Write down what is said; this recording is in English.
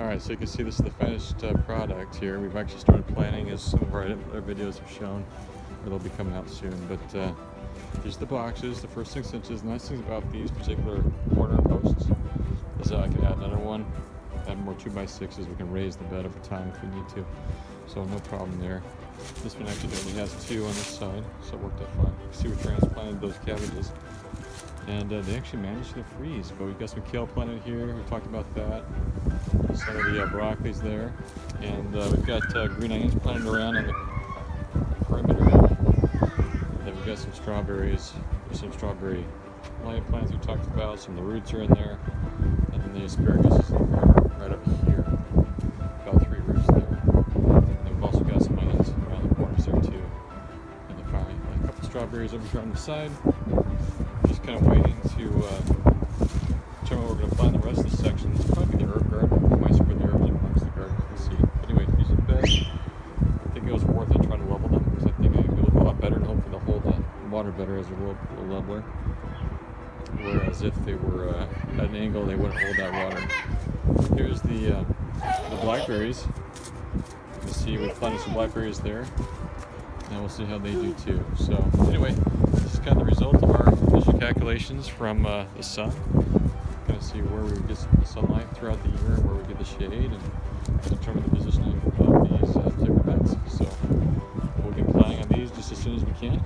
Alright, so you can see this is the finished product here. We've actually started planting, as some of our other videos have shown, or they'll be coming out soon. But these are the boxes, the first 6 inches. The nice thing about these particular corner posts is that I can add another one, add more 2x6s. We can raise the bed over time if we need to, so no problem there. This one actually only has 2 on this side, so it worked out fine. You can see we transplanted those cabbages, and they actually managed to freeze. But we've got some kale planted here. We talked about that. Some of the broccoli's there, and we've got green onions planted around on the perimeter. And then we've got some strawberries. There's some strawberry plant plants we talked about. Some of the roots are in there, and then the asparagus is right up here. About 3 roots there. And then we've also got some onions around the corners there too. And then finally, a couple strawberries over here on the side. Just kind of waiting to determine where we're going to plant the rest of the section. It's probably the herb garden. We might spread the herbs amongst the garden. We'll see. Anyway, these are the beds. I think it was worth it trying to level them, because I think it'll be a lot better, and hopefully they'll hold the water better as a little leveler. Whereas if they were at an angle, they wouldn't hold that water. Here's the blackberries. You can see we planted some blackberries there, and we'll see how they do too. So anyway, this is kind of the result of our initial calculations from the sun. Kind of see where we would get some sunlight throughout the year, and where we get the shade, and determine the positioning of these particular beds. So we'll get planning on these just as soon as we can.